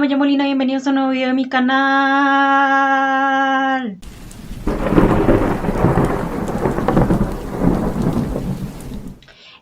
me llamo Lina, bienvenidos a un nuevo video de mi canal.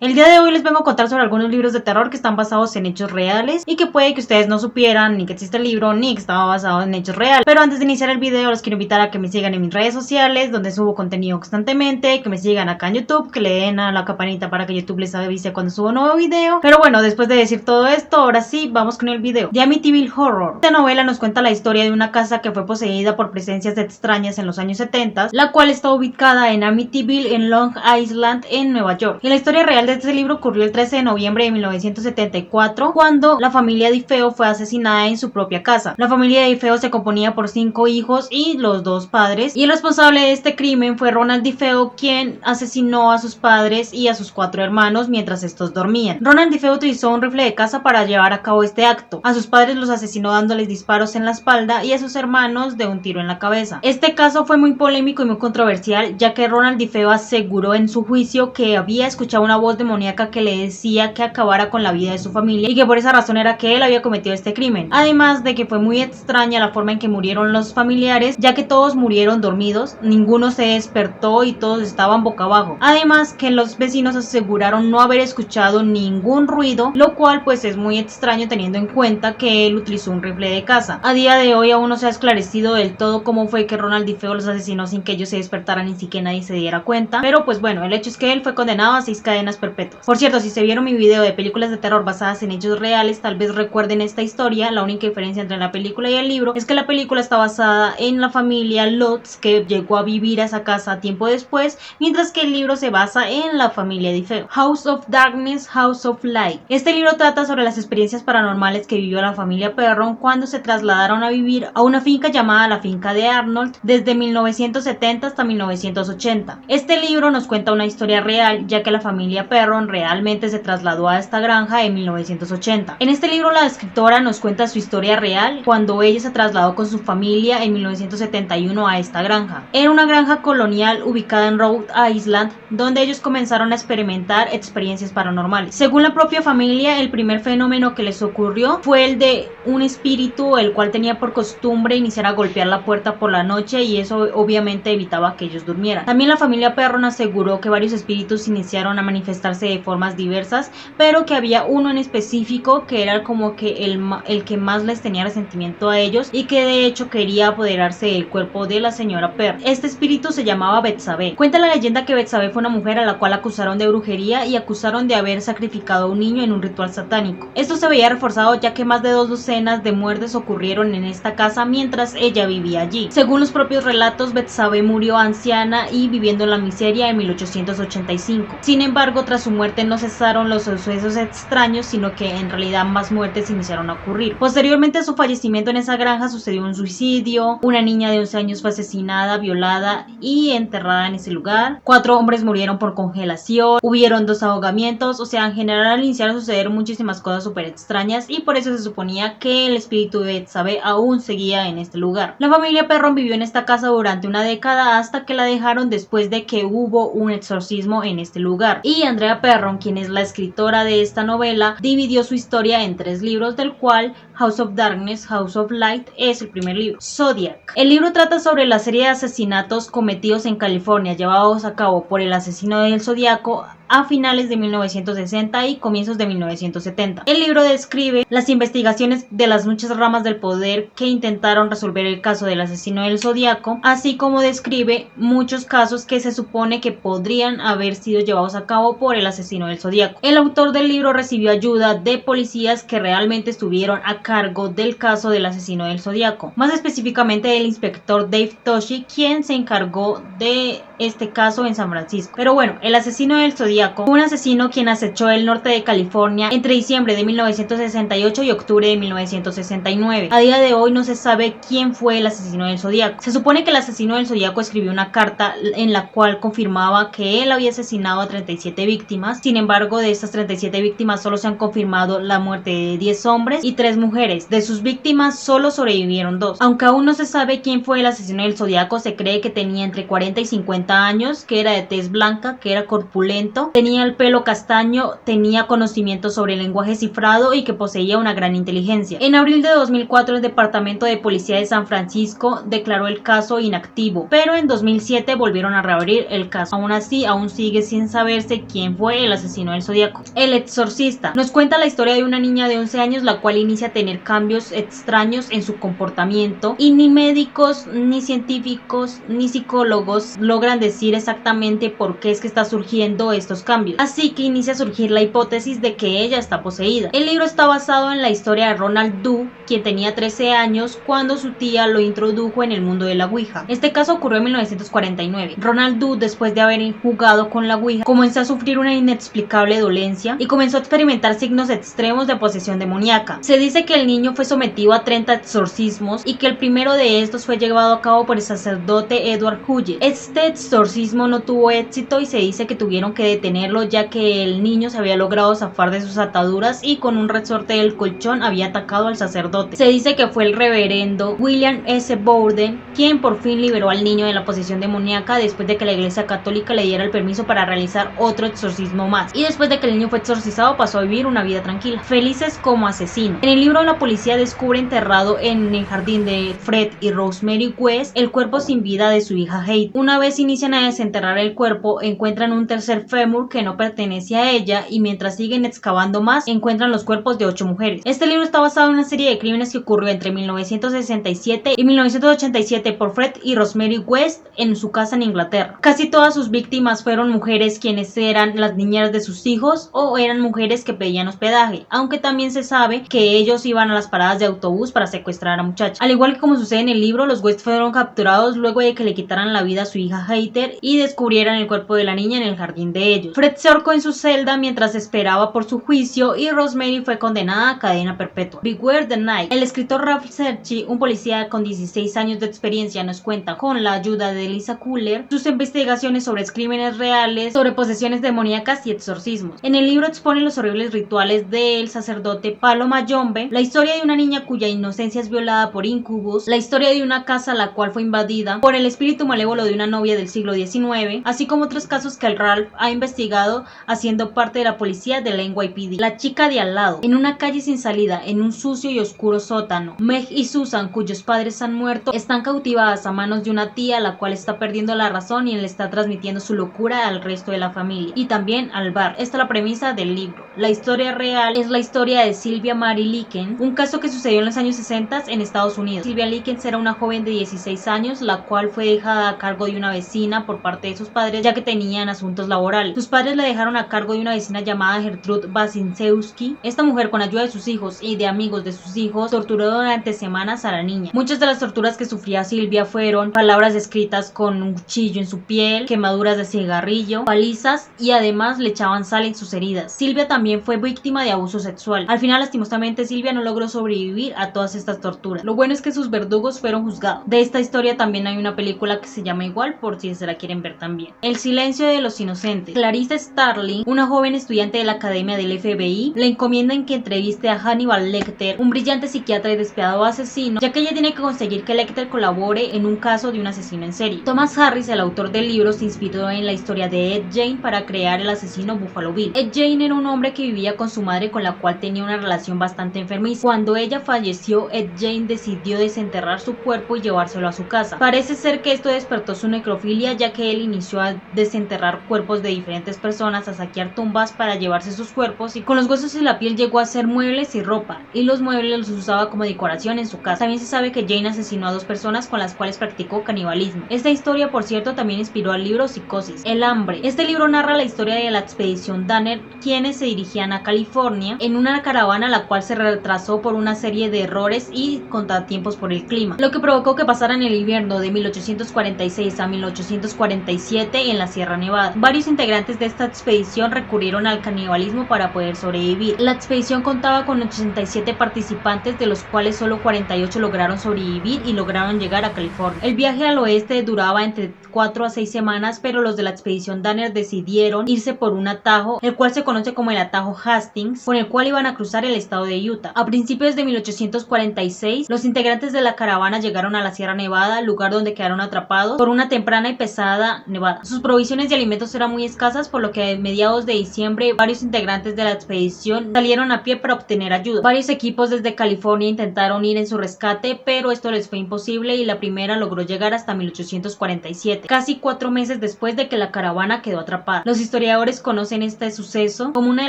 El día de hoy les vengo a contar sobre algunos libros de terror que están basados en hechos reales y que puede que ustedes no supieran ni que existe el libro ni que estaba basado en hechos reales. Pero antes de iniciar el video los quiero invitar a que me sigan en mis redes sociales donde subo contenido constantemente, que me sigan acá en YouTube, que le den a la campanita para que YouTube les avise cuando subo un nuevo video. Pero bueno, después de decir todo esto, ahora sí, vamos con el video. The Amityville Horror. Esta novela nos cuenta la historia de una casa que fue poseída por presencias extrañas en los años 70, la cual está ubicada en Amityville en Long Island en Nueva York. Y la historia real de este libro ocurrió el 13 de noviembre de 1974 cuando la familia DeFeo fue asesinada en su propia casa. La familia DeFeo se componía por 5 hijos y los 2 padres, y el responsable de este crimen fue Ronald DeFeo, quien asesinó a sus padres y a sus 4 hermanos mientras estos dormían. Ronald DeFeo utilizó un rifle de caza para llevar a cabo este acto. A sus padres los asesinó dándoles disparos en la espalda y a sus hermanos de un tiro en la cabeza. Este caso fue muy polémico y muy controversial, ya que Ronald DeFeo aseguró en su juicio que había escuchado una voz demoníaca que le decía que acabara con la vida de su familia y que por esa razón era que él había cometido este crimen. Además de que fue muy extraña la forma en que murieron los familiares, ya que todos murieron dormidos, ninguno se despertó y todos estaban boca abajo. Además que los vecinos aseguraron no haber escuchado ningún ruido, lo cual pues es muy extraño teniendo en cuenta que él utilizó un rifle de caza. A día de hoy aún no se ha esclarecido del todo cómo fue que Ronald DeFeo los asesinó sin que ellos se despertaran y sin que nadie se diera cuenta, pero pues bueno, el hecho es que él fue condenado a 6 cadenas perpetuas. Por cierto, si se vieron mi video de películas de terror basadas en hechos reales, tal vez recuerden esta historia. La única diferencia entre la película y el libro es que la película está basada en la familia Lutz, que llegó a vivir a esa casa tiempo después, mientras que el libro se basa en la familia DeFeo. House of Darkness, House of Light. Este libro trata sobre las experiencias paranormales que vivió la familia Perron cuando se trasladaron a vivir a una finca llamada la finca de Arnold desde 1970 hasta 1980. Este libro nos cuenta una historia real, ya que la familia Perron realmente se trasladó a esta granja en 1980. En este libro la escritora nos cuenta su historia real cuando ella se trasladó con su familia en 1971 a esta granja. Era una granja colonial ubicada en Rhode Island, donde ellos comenzaron a experimentar experiencias paranormales. Según la propia familia, el primer fenómeno que les ocurrió fue el de un espíritu, el cual tenía por costumbre iniciar a golpear la puerta por la noche, y eso obviamente evitaba que ellos durmieran. También la familia Perron aseguró que varios espíritus iniciaron a manifestarse de formas diversas, pero que había uno en específico que era como que el que más les tenía resentimiento a ellos y que de hecho quería apoderarse del cuerpo de la señora Perron. Este espíritu se llamaba Betsabé. Cuenta la leyenda que Betsabé fue una mujer a la cual acusaron de brujería y acusaron de haber sacrificado a un niño en un ritual satánico. Esto se veía reforzado ya que más de 2 docenas de muertes ocurrieron en esta casa mientras ella vivía allí. Según los propios relatos, Betsabé murió anciana y viviendo en la miseria en 1885. Sin embargo, tras su muerte no cesaron los sucesos extraños, sino que en realidad más muertes iniciaron a ocurrir. Posteriormente a su fallecimiento en esa granja sucedió un suicidio, una niña de 11 años fue asesinada, violada y enterrada en ese lugar, 4 hombres murieron por congelación, hubieron 2 ahogamientos, o sea, en general iniciaron a suceder muchísimas cosas súper extrañas y por eso se suponía que el espíritu de Betsabé aún seguía en este lugar. La familia Perron vivió en esta casa durante una década hasta que la dejaron después de que hubo un exorcismo en este lugar, y Andrea Perron, quien es la escritora de esta novela, dividió su historia en 3 libros, del cual House of Darkness, House of Light es el primer libro. Zodiac. El libro trata sobre la serie de asesinatos cometidos en California llevados a cabo por el asesino del Zodiaco a finales de 1960 y comienzos de 1970. El libro describe las investigaciones de las muchas ramas del poder que intentaron resolver el caso del asesino del Zodiaco, así como describe muchos casos que se supone que podrían haber sido llevados a cabo por el asesino del Zodiaco. El autor del libro recibió ayuda de policías que realmente estuvieron a cargo del caso del asesino del Zodiaco, más específicamente el inspector Dave Toschi, quien se encargó de este caso en San Francisco. Pero bueno, el asesino del Zodiaco fue un asesino quien acechó el norte de California entre diciembre de 1968 y octubre de 1969. A día de hoy no se sabe quién fue el asesino del Zodiaco. Se supone que el asesino del Zodiaco escribió una carta en la cual confirmaba que él había asesinado a 37 víctimas. Sin embargo, de estas 37 víctimas solo se han confirmado la muerte de 10 hombres y 3 mujeres. De sus víctimas solo sobrevivieron 2. Aunque aún no se sabe quién fue el asesino del Zodiaco, se cree que tenía entre 40 y 50 años, que era de tez blanca, que era corpulento rubio, tenía el pelo castaño, tenía conocimiento sobre el lenguaje cifrado y que poseía una gran inteligencia. En abril de 2004 el Departamento de Policía de San Francisco declaró el caso inactivo, pero en 2007 volvieron a reabrir el caso. Aún así, aún sigue sin saberse quién fue el asesino del Zodíaco. El exorcista nos cuenta la historia de una niña de 11 años la cual inicia a tener cambios extraños en su comportamiento y ni médicos, ni científicos, ni psicólogos logran decir exactamente por qué es que está surgiendo estos cambios. Así que inicia a surgir la hipótesis de que ella está poseída. El libro está basado en la historia de Ronald Doe, quien tenía 13 años cuando su tía lo introdujo en el mundo de la Ouija. Este caso ocurrió en 1949. Ronald Doe, después de haber jugado con la Ouija, comenzó a sufrir una inexplicable dolencia y comenzó a experimentar signos extremos de posesión demoníaca. Se dice que el niño fue sometido a 30 exorcismos y que el primero de estos fue llevado a cabo por el sacerdote Edward Huye. Este exorcismo no tuvo éxito y se dice que tuvieron que detenerlo ya que el niño se había logrado zafar de sus ataduras y con un resorte del colchón había atacado al sacerdote. Se dice que fue el reverendo William S. Bowden quien por fin liberó al niño de la posesión demoníaca después de que la iglesia católica le diera el permiso para realizar otro exorcismo más, y después de que el niño fue exorcizado pasó a vivir una vida tranquila, felices como asesino. En el libro la policía descubre enterrado en el jardín de Fred y Rosemary West el cuerpo sin vida de su hija Heidi. Una vez inician a desenterrar el cuerpo encuentran un tercer fémur que no pertenece a ella y mientras siguen excavando más encuentran los cuerpos de 8 mujeres. Este libro está basado en una serie de crímenes que ocurrió entre 1967 y 1987 por Fred y Rosemary West en su casa en Inglaterra. Casi todas sus víctimas fueron mujeres quienes eran las niñeras de sus hijos o eran mujeres que pedían hospedaje, aunque también se sabe que ellos iban a las paradas de autobús para secuestrar a muchachas. Al igual que como sucede en el libro, los West fueron capturados luego de que le quitaran la vida a su hija Heather y descubrieran el cuerpo de la niña en el jardín de ellos. Fred se ahorcó en su celda mientras esperaba por su juicio y Rosemary fue condenada a cadena perpetua. Beware the Night. El escritor Ralph Searcy, un policía con 16 años de experiencia, nos cuenta con la ayuda de Lisa Kuller sus investigaciones sobre crímenes reales, sobre posesiones demoníacas y exorcismos. En el libro expone los horribles rituales del sacerdote Palo Mayombe, la historia de una niña cuya inocencia es violada por incubus, la historia de una casa la cual fue invadida por el espíritu malévolo de una novia del siglo XIX, así como otros casos que el Ralph ha investigado haciendo parte de la policía del NYPD. La chica de al lado, en una calle sin salida, en un sucio y oscuro sótano. Meg y Susan, cuyos padres han muerto, están cautivadas a manos de una tía la cual está perdiendo la razón y le está transmitiendo su locura al resto de la familia y también al bar. Esta es la premisa del libro. La historia real es la historia de Sylvia Mary Likens, un caso que sucedió en los años 60 en Estados Unidos. Sylvia Likens era una joven de 16 años la cual fue dejada a cargo de una vecina por parte de sus padres ya que tenían asuntos laborales. Sus padres la dejaron a cargo de una vecina llamada Gertrude Basinszewski. Esta mujer, con ayuda de sus hijos y de amigos de sus hijos, torturó durante semanas a la niña. Muchas de las torturas que sufría Sylvia fueron palabras escritas con un cuchillo en su piel, quemaduras de cigarrillo, palizas y además le echaban sal en sus heridas. Sylvia también fue víctima de abuso sexual. Al final, lastimosamente, Sylvia no logró sobrevivir a todas estas torturas. Lo bueno es que sus verdugos fueron juzgados. De esta historia también hay una película que se llama igual, por si se la quieren ver también. El silencio de los inocentes. Clarice Starling, una joven estudiante de la academia del FBI, le encomiendan que entreviste a Hannibal Lecter, un brillante psiquiatra y despiadado asesino, ya que ella tiene que conseguir que Lecter colabore en un caso de un asesino en serie. Thomas Harris, el autor del libro, se inspiró en la historia de Ed Gein para crear el asesino Buffalo Bill. Ed Gein era un hombre que vivía con su madre con la cual tenía una relación bastante enfermiza. Cuando ella falleció, Ed Gein decidió desenterrar su cuerpo y llevárselo a su casa. Parece ser que esto despertó su necrofilia, ya que él inició a desenterrar cuerpos de diferentes personas, a saquear tumbas para llevarse sus cuerpos y con los huesos y la piel llegó a hacer muebles y ropa, y los muebles los usaba como decoración en su casa. También se sabe que Jane asesinó a 2 personas con las cuales practicó canibalismo. Esta historia, por cierto, también inspiró al libro Psicosis. El hambre. Este libro narra la historia de la expedición Danner, quienes se dirigían a California en una caravana la cual se retrasó por una serie de errores y contratiempos por el clima, lo que provocó que pasaran el invierno de 1846 a 1847 en la Sierra Nevada. Varios integrantes de esta expedición recurrieron al canibalismo para poder sobrevivir. La expedición contaba con 87 participantes participantes, de los cuales solo 48 lograron sobrevivir y lograron llegar a California. El viaje al oeste duraba entre 4 a 6 semanas, pero los de la expedición Danner decidieron irse por un atajo, el cual se conoce como el atajo Hastings, por el cual iban a cruzar el estado de Utah. A principios de 1846, los integrantes de la caravana llegaron a la Sierra Nevada, lugar donde quedaron atrapados por una temprana y pesada nevada. Sus provisiones y alimentos eran muy escasas, por lo que a mediados de diciembre varios integrantes de la expedición salieron a pie para obtener ayuda. Varios equipos desde California intentaron ir en su rescate, pero esto les fue imposible y la primera logró llegar hasta 1847, casi 4 meses después de que la caravana quedó atrapada. Los historiadores conocen este suceso como una de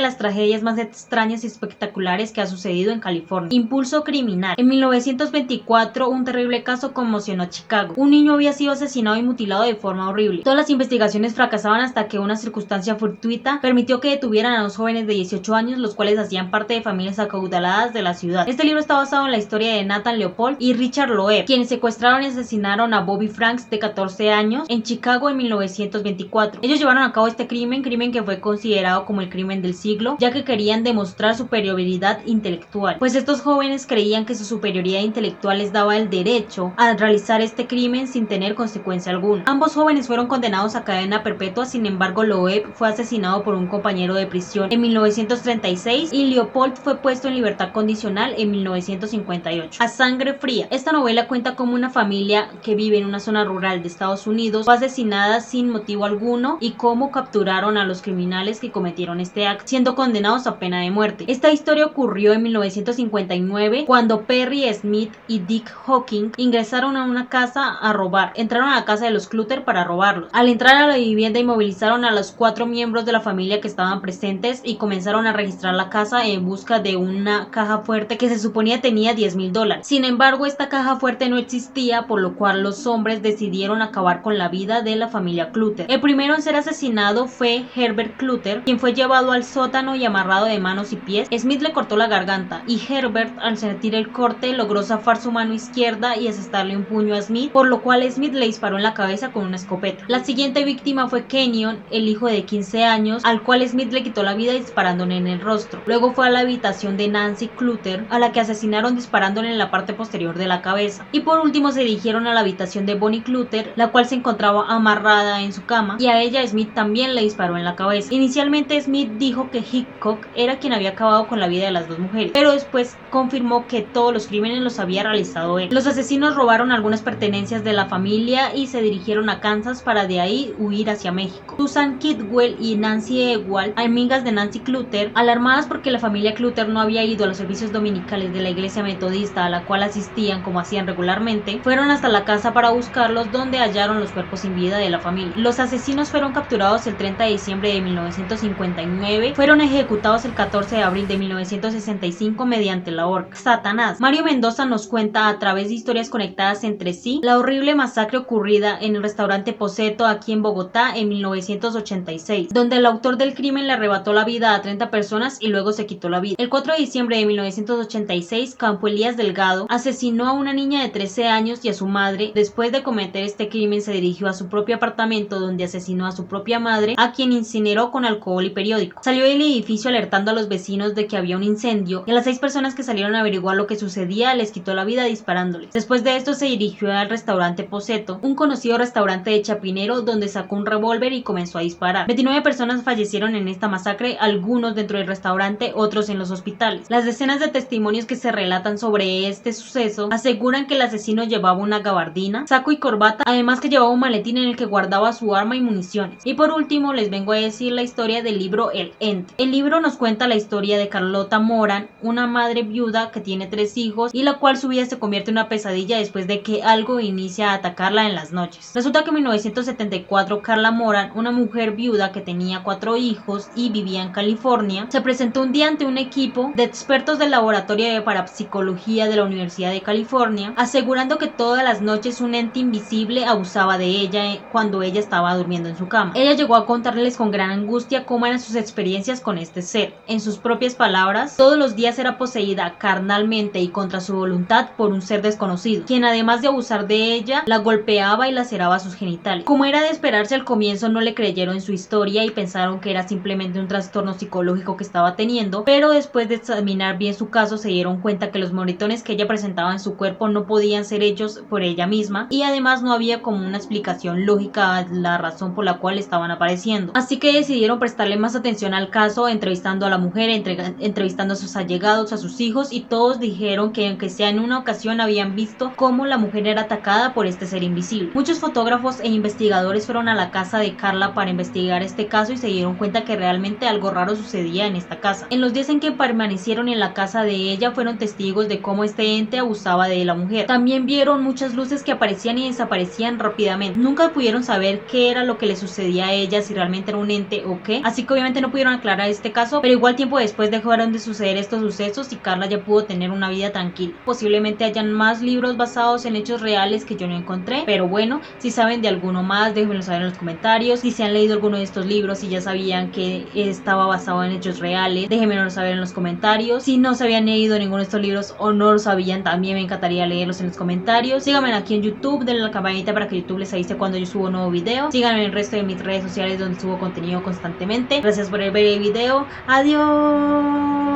las tragedias más extrañas y espectaculares que ha sucedido en California. Impulso criminal. En 1924, un terrible caso conmocionó a Chicago. Un niño había sido asesinado y mutilado de forma horrible. Todas las investigaciones fracasaban hasta que una circunstancia fortuita permitió que detuvieran a 2 jóvenes de 18 años, los cuales hacían parte de familias acaudaladas de la ciudad. Este libro está basado en la historia de Nathan Leopold y Richard Loeb, quienes secuestraron y asesinaron a Bobby Franks, de 14 años, en Chicago en 1924. Ellos llevaron a cabo este crimen que fue considerado como el crimen del siglo, ya que querían demostrar superioridad intelectual, pues estos jóvenes creían que su superioridad intelectual les daba el derecho a realizar este crimen sin tener consecuencia alguna. Ambos jóvenes fueron condenados a cadena perpetua, sin embargo Loeb fue asesinado por un compañero de prisión en 1936 y Leopold fue puesto en libertad condicional en 1958. A sangre fría. Esta novela cuenta cómo una familia que vive en una zona rural de Estados Unidos fue asesinada sin motivo alguno y cómo capturaron a los criminales que cometieron este acto, siendo condenados a pena de muerte. Esta historia ocurrió en 1959 cuando Perry Smith y Dick Hawking ingresaron a una casa a robar. Entraron a la casa de los Clutter para robarlos. Al entrar a la vivienda inmovilizaron a los 4 miembros de la familia que estaban presentes y comenzaron a registrar la casa en busca de una caja fuerte que se suponía tenía $10,000. Sin embargo, esta caja fuerte no existía, por lo cual los hombres decidieron acabar con la vida de la familia Clutter. El primero en ser asesinado fue Herbert Clutter, quien fue llevado al sótano y amarrado de manos y pies. Smith le cortó la garganta y Herbert, al sentir el corte, logró zafar su mano izquierda y asestarle un puño a Smith, por lo cual Smith le disparó en la cabeza con una escopeta. La siguiente víctima fue Kenyon, el hijo de 15 años, al cual Smith le quitó la vida disparándole en el rostro. Luego fue a la habitación de Nancy Clutter, a la que asesinaron disparándole en la parte posterior de la cabeza. Y por último se dirigieron a la habitación de Bonnie Clutter, la cual se encontraba amarrada en su cama, y a ella Smith también le disparó en la cabeza. Inicialmente Smith dijo que Hickok era quien había acabado con la vida de las 2 mujeres, pero después confirmó que todos los crímenes los había realizado él. Los asesinos robaron algunas pertenencias de la familia y se dirigieron a Kansas para de ahí huir hacia México. Susan Kidwell y Nancy Ewald, amigas de Nancy Clutter, alarmadas porque la familia Clutter no había ido a los servicios dominicales de la iglesia metodista a la cual asistían como hacían regularmente, fueron hasta la casa para buscarlos, donde hallaron los cuerpos sin vida de la familia. Los asesinos fueron capturados el 30 de diciembre de 1959, fueron ejecutados el 14 de abril de 1965 mediante la horca. Satanás. Mario Mendoza nos cuenta a través de historias conectadas entre sí la horrible masacre ocurrida en el restaurante Poseto aquí en Bogotá en 1986, donde el autor del crimen le arrebató la vida a 30 personas y luego se quitó la vida. El 4 de diciembre de 1986, Campo Elías Delgado asesinó a una niña de 13 años y a su madre. Después de cometer este crimen se dirigió a su propio apartamento, donde asesinó a su propia madre, a quien incineró con alcohol y periódico. Salió del edificio alertando a los vecinos de que había un incendio, y a las 6 personas que salieron a averiguar lo que sucedía les quitó la vida disparándoles. Después de esto se dirigió al restaurante Poseto, un conocido restaurante de Chapinero, donde sacó un revólver y comenzó a disparar. 29 personas fallecieron en esta masacre, algunos dentro del restaurante, otros en los hospitales. Las decenas de testimonios que se relatan sobre este suceso aseguran que el asesino llevaba una gabardina, saco y corbata, además que llevaba un maletín en el que guardaba su arma y municiones. Y por último les vengo a decir la historia del libro El Ente. El libro nos cuenta la historia de Carlota Moran, una madre viuda que tiene 3 hijos y la cual su vida se convierte en una pesadilla después de que algo inicia a atacarla en las noches. Resulta que en 1974 Carla Moran, una mujer viuda que tenía 4 hijos y vivía en California, se presentó un día ante un equipo de expertos del laboratorio de parapsicología de la Universidad de California, asegurando que todas las noches un ente invisible abusaba de ella cuando ella estaba durmiendo en su cama. Ella llegó a contarles con gran angustia cómo eran sus experiencias con este ser. En sus propias palabras, todos los días era poseída carnalmente y contra su voluntad por un ser desconocido, quien además de abusar de ella, la golpeaba y laceraba sus genitales. Como era de esperarse, al comienzo no le creyeron su historia y pensaron que era simplemente un trastorno psicológico que estaba teniendo, pero después de examinar bien su caso se dieron cuenta que los moretones que ella presentaba en su cuerpo no podían ser hechos por ella misma, y además no había como una explicación lógica a la razón por la cual estaban apareciendo. Así que decidieron prestarle más atención al caso, entrevistando a la mujer, entrevistando a sus allegados, a sus hijos, y todos dijeron que aunque sea en una ocasión habían visto cómo la mujer era atacada por este ser invisible. Muchos fotógrafos e investigadores fueron a la casa de Carla para investigar este caso y se dieron cuenta que realmente algo raro sucedía en esta casa. En los días en que permanecieron en la casa de ella fueron testigos de cómo este ente abusaba de la mujer. También vieron muchas luces que aparecían y desaparecían rápidamente. Nunca pudieron saber qué era lo que le sucedía a ella, si realmente era un ente o qué, así que obviamente no pudieron aclarar este caso, pero igual tiempo después dejaron de suceder estos sucesos y Carla ya pudo tener una vida tranquila. Posiblemente hayan más libros basados en hechos reales que yo no encontré, pero bueno, si saben de alguno más, déjenmelo saber en los comentarios. Si se han leído alguno de estos libros y ya sabían que estaba basado en hechos reales, déjenmelo saber en los comentarios. Si no se habían leído ninguno de estos libros o no lo sabían, también me encantaría leerlos en los comentarios. Síganme aquí en YouTube, denle a la campanita para que YouTube les avise cuando yo subo un nuevo video. Síganme en el resto de mis redes sociales donde subo contenido constantemente. Gracias por ver el video. Adiós.